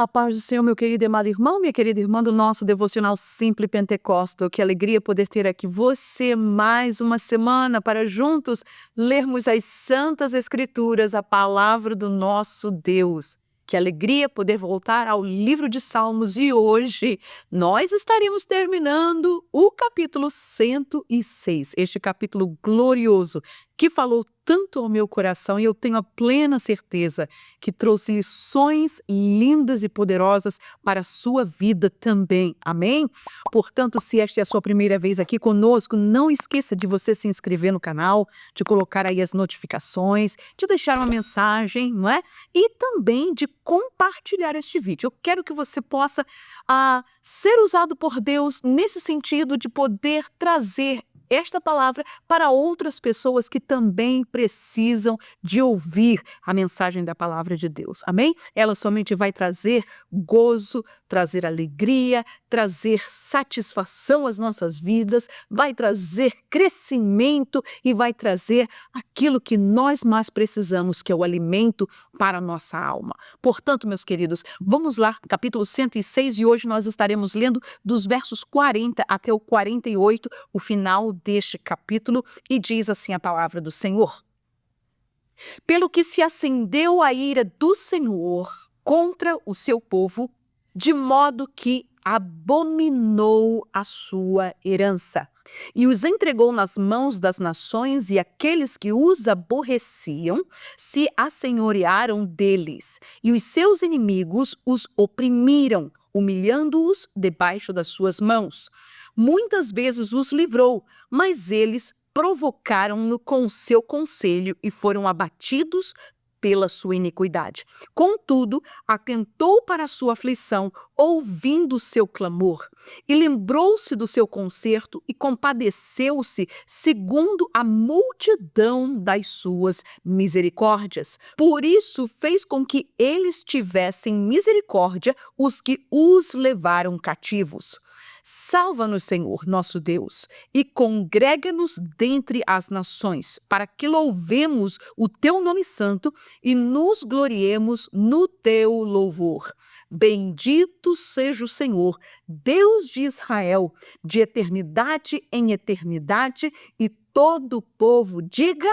A paz do Senhor, meu querido e amado irmão, minha querida irmã do nosso devocional Simple Pentecostal. Que alegria poder ter aqui você mais uma semana para juntos lermos as Santas Escrituras, a palavra do nosso Deus. Que alegria poder voltar ao livro de Salmos e hoje nós estaremos terminando o capítulo 106, este capítulo glorioso que falou tanto ao meu coração e eu tenho a plena certeza que trouxe lições lindas e poderosas para a sua vida também. Amém? Portanto, se esta é a sua primeira vez aqui conosco, não esqueça de você se inscrever no canal, de colocar aí as notificações, de deixar uma mensagem, não é? E também de compartilhar este vídeo. Eu quero que você possa ser usado por Deus nesse sentido de poder trazer esta palavra para outras pessoas que também precisam de ouvir a mensagem da palavra de Deus. Amém? Ela somente vai trazer gozo, trazer alegria, trazer satisfação às nossas vidas, vai trazer crescimento e vai trazer aquilo que nós mais precisamos, que é o alimento para a nossa alma. Portanto, meus queridos, vamos lá, capítulo 106, e hoje nós estaremos lendo dos versos 40 até o 48, o final deste capítulo, e diz assim a palavra do Senhor: Pelo que se acendeu a ira do Senhor contra o seu povo, de modo que abominou a sua herança, e os entregou nas mãos das nações, e aqueles que os aborreciam se assenhorearam deles, e os seus inimigos os oprimiram, humilhando-os debaixo das suas mãos. Muitas vezes os livrou, mas eles provocaram-no com o seu conselho e foram abatidos pela sua iniquidade. Contudo, atentou para a sua aflição, ouvindo o seu clamor, e lembrou-se do seu conserto e compadeceu-se segundo a multidão das suas misericórdias. Por isso fez com que eles tivessem misericórdia os que os levaram cativos. Salva-nos, Senhor, nosso Deus, e congrega-nos dentre as nações, para que louvemos o teu nome santo e nos gloriemos no teu louvor. Bendito seja o Senhor, Deus de Israel, de eternidade em eternidade, e todo o povo diga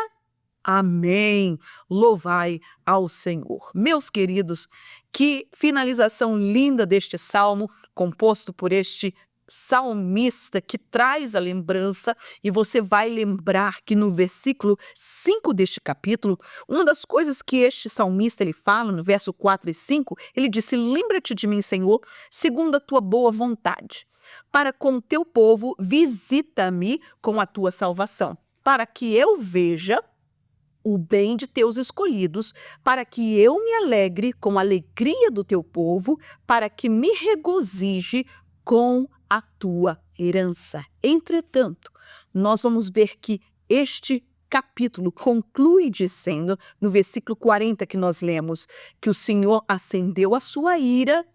amém. Louvai ao Senhor. Meus queridos, que finalização linda deste salmo, composto por este salmista que traz a lembrança, e você vai lembrar que no versículo 5 deste capítulo, uma das coisas que este salmista ele fala, no verso 4 e 5, ele disse: lembra-te de mim, Senhor, segundo a tua boa vontade, para com teu povo visita-me com a tua salvação, para que eu veja o bem de teus escolhidos, para que eu me alegre com a alegria do teu povo, para que me regozije com a tua herança. Entretanto, nós vamos ver que este capítulo conclui dizendo, no versículo 40 que nós lemos, que o Senhor acendeu a sua ira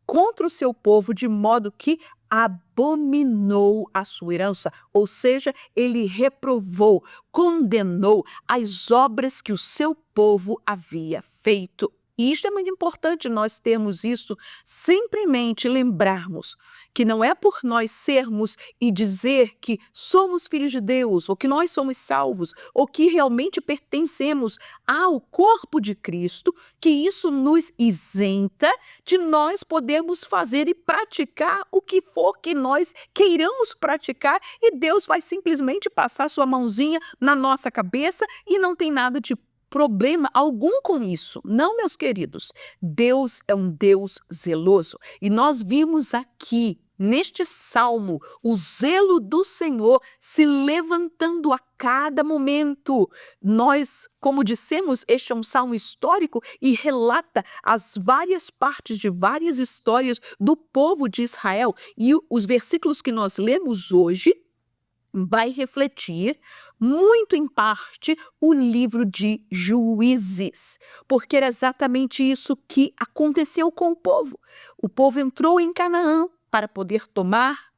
contra o seu povo, de modo que abominou a sua herança, ou seja, ele reprovou, condenou as obras que o seu povo havia feito. E isto é muito importante nós termos isso sempre em mente, lembrarmos que não é por nós sermos e dizer que somos filhos de Deus, ou que nós somos salvos, ou que realmente pertencemos ao corpo de Cristo, que isso nos isenta de nós podermos fazer e praticar o que for que nós queiramos praticar, e Deus vai simplesmente passar sua mãozinha na nossa cabeça e não tem nada de problema algum com isso. Não, meus queridos. Deus é um Deus zeloso. E nós vimos aqui, neste salmo, o zelo do Senhor se levantando a cada momento. Nós, como dissemos, este é um salmo histórico e relata as várias partes de várias histórias do povo de Israel. E os versículos que nós lemos hoje vai refletir muito em parte o livro de Juízes, porque era exatamente isso que aconteceu com o povo. O povo entrou em Canaã para poder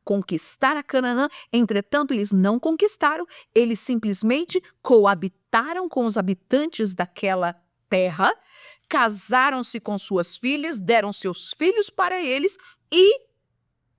conquistar a Canaã, entretanto eles não conquistaram, eles simplesmente coabitaram com os habitantes daquela terra, casaram-se com suas filhas, deram seus filhos para eles e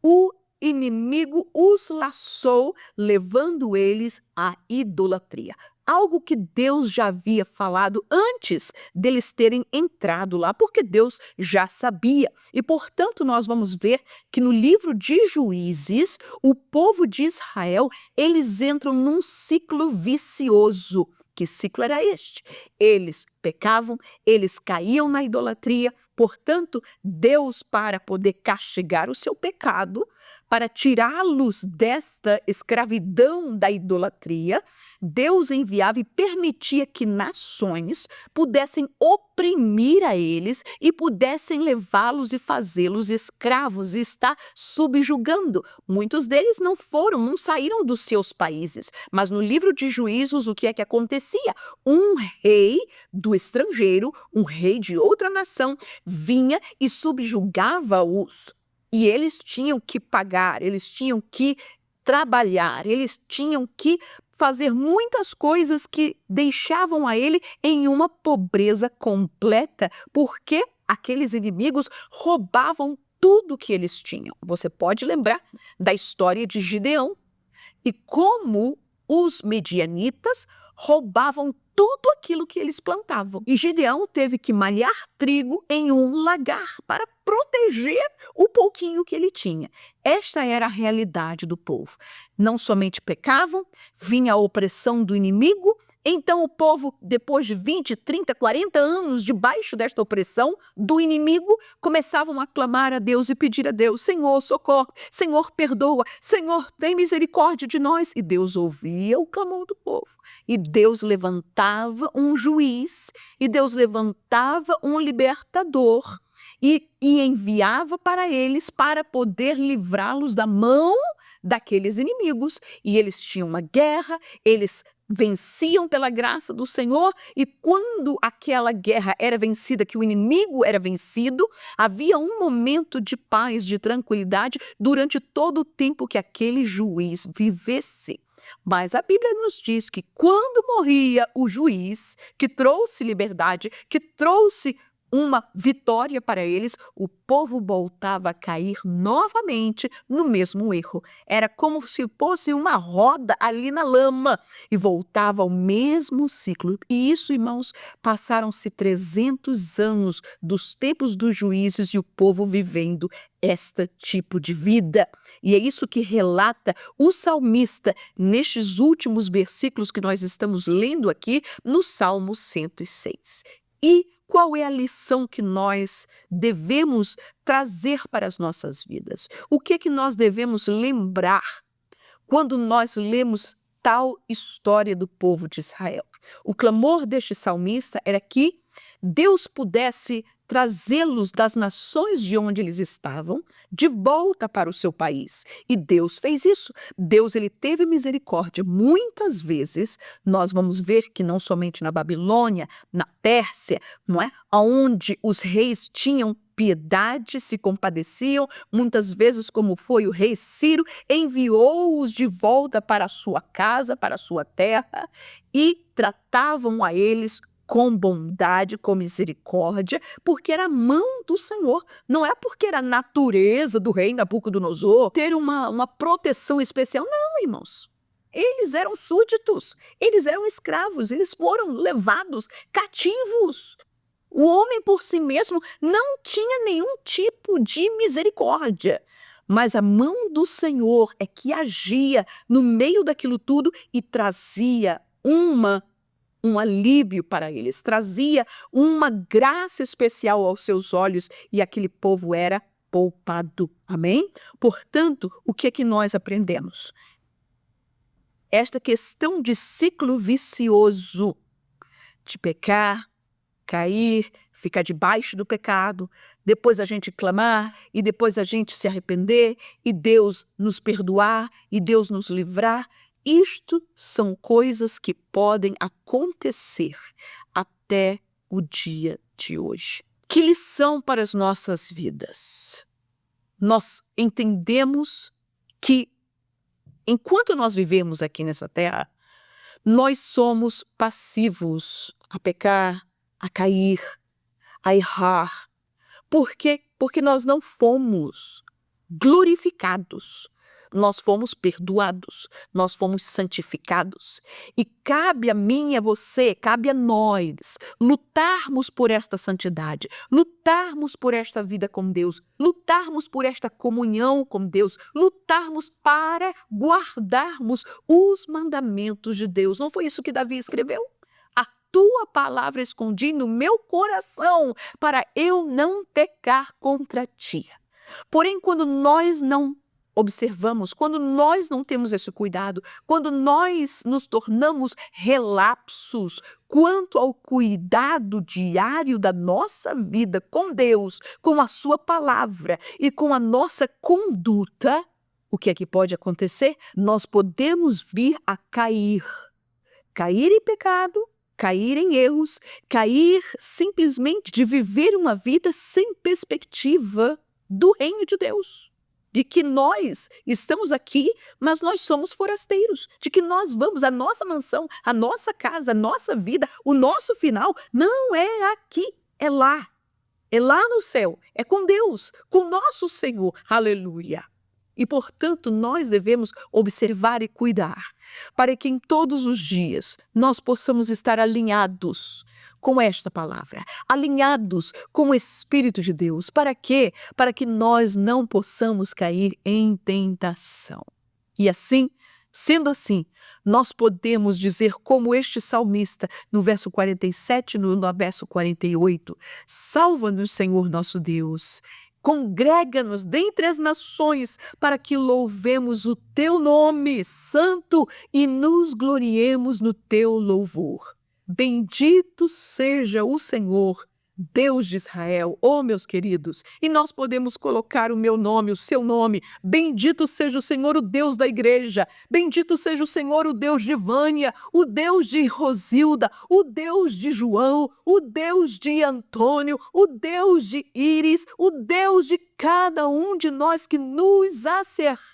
o inimigo os laçou, levando eles à idolatria. Algo que Deus já havia falado antes deles terem entrado lá, porque Deus já sabia. E, portanto, nós vamos ver que no livro de Juízes, o povo de Israel, eles entram num ciclo vicioso. Que ciclo era este? Eles pecavam, eles caíam na idolatria, portanto, Deus, para poder castigar o seu pecado, para tirá-los desta escravidão da idolatria, Deus enviava e permitia que nações pudessem oprimir a eles e pudessem levá-los e fazê-los escravos e estar subjugando. Muitos deles não saíram dos seus países, mas no livro de Juízos o que é que acontecia? Um rei do estrangeiro, um rei de outra nação, vinha e subjugava-os. E eles tinham que pagar, eles tinham que trabalhar, eles tinham que fazer muitas coisas que deixavam a ele em uma pobreza completa, porque aqueles inimigos roubavam tudo que eles tinham. Você pode lembrar da história de Gideão e como os medianitas roubavam tudo aquilo que eles plantavam. E Gideão teve que malhar trigo em um lagar para proteger o pouquinho que ele tinha. Esta era a realidade do povo. Não somente pecavam, vinha a opressão do inimigo, então o povo, depois de 20, 30, 40 anos debaixo desta opressão do inimigo, começavam a clamar a Deus e pedir a Deus: Senhor, socorre, Senhor, perdoa, Senhor, tem misericórdia de nós. E Deus ouvia o clamor do povo. E Deus levantava um juiz, e Deus levantava um libertador, e enviava para eles para poder livrá-los da mão daqueles inimigos. E eles tinham uma guerra, eles venciam pela graça do Senhor, e quando aquela guerra era vencida, que o inimigo era vencido, havia um momento de paz, de tranquilidade durante todo o tempo que aquele juiz vivesse. Mas a Bíblia nos diz que quando morria o juiz, que trouxe liberdade, que trouxe uma vitória para eles, o povo voltava a cair novamente no mesmo erro. Era como se fosse uma roda ali na lama e voltava ao mesmo ciclo. E isso, irmãos, passaram-se 300 anos dos tempos dos juízes e o povo vivendo este tipo de vida. E é isso que relata o salmista nestes últimos versículos que nós estamos lendo aqui no Salmo 106. E qual é a lição que nós devemos trazer para as nossas vidas? O que é que nós devemos lembrar quando nós lemos tal história do povo de Israel? O clamor deste salmista era que Deus pudesse trazê-los das nações de onde eles estavam de volta para o seu país. E Deus fez isso. Deus, ele teve misericórdia. Muitas vezes nós vamos ver que não somente na Babilônia, na Pérsia, não é? Onde os reis tinham piedade, se compadeciam, muitas vezes, como foi o rei Ciro, enviou-os de volta para a sua casa, para a sua terra, e tratavam a eles com bondade, com misericórdia, porque era a mão do Senhor. Não é porque era a natureza do rei Nabucodonosor ter uma proteção especial. Não, irmãos. Eles eram súditos, eles eram escravos, eles foram levados cativos. O homem por si mesmo não tinha nenhum tipo de misericórdia. Mas a mão do Senhor é que agia no meio daquilo tudo e trazia um alívio para eles, trazia uma graça especial aos seus olhos e aquele povo era poupado. Amém? Portanto, o que é que nós aprendemos? Esta questão de ciclo vicioso, de pecar, cair, ficar debaixo do pecado, depois a gente clamar e depois a gente se arrepender e Deus nos perdoar e Deus nos livrar. Isto são coisas que podem acontecer até o dia de hoje. Que lição para as nossas vidas? Nós entendemos que, enquanto nós vivemos aqui nessa terra, nós somos passivos a pecar, a cair, a errar. Por quê? Porque nós não fomos glorificados. Nós fomos perdoados, nós fomos santificados. E cabe a mim e a você, cabe a nós lutarmos por esta santidade, lutarmos por esta vida com Deus, lutarmos por esta comunhão com Deus, lutarmos para guardarmos os mandamentos de Deus. Não foi isso que Davi escreveu? A tua palavra escondi no meu coração para eu não pecar contra ti. Porém, quando nós não observamos, quando nós não temos esse cuidado, quando nós nos tornamos relapsos quanto ao cuidado diário da nossa vida com Deus, com a sua palavra e com a nossa conduta, o que é que pode acontecer? Nós podemos vir a cair em pecado, cair em erros, cair simplesmente de viver uma vida sem perspectiva do reino de Deus. De que nós estamos aqui, mas nós somos forasteiros. De que nós vamos, a nossa mansão, a nossa casa, a nossa vida, o nosso final não é aqui, é lá. É lá no céu, é com Deus, com nosso Senhor. Aleluia. E, portanto, nós devemos observar e cuidar, para que em todos os dias nós possamos estar alinhados com esta palavra, alinhados com o Espírito de Deus. Para quê? Para que nós não possamos cair em tentação. E assim, sendo assim, nós podemos dizer como este salmista, no verso 47, no verso 48, salva-nos, Senhor nosso Deus, congrega-nos dentre as nações para que louvemos o teu nome santo e nos gloriemos no teu louvor. Bendito seja o Senhor, Deus de Israel, meus queridos, e nós podemos colocar o meu nome, o seu nome. Bendito seja o Senhor, o Deus da igreja. Bendito seja o Senhor, o Deus de Vânia, o Deus de Rosilda, o Deus de João, o Deus de Antônio, o Deus de Íris, o Deus de cada um de nós que nos acercamos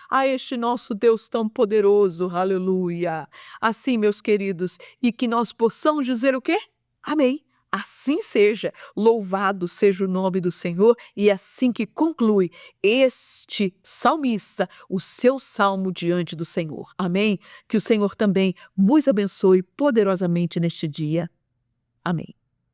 a este nosso Deus tão poderoso. Aleluia. Assim, meus queridos, e que nós possamos dizer o quê? Amém. Assim seja, louvado seja o nome do Senhor, e assim que conclui este salmista o seu salmo diante do Senhor. Amém? Que o Senhor também vos abençoe poderosamente neste dia. Amém.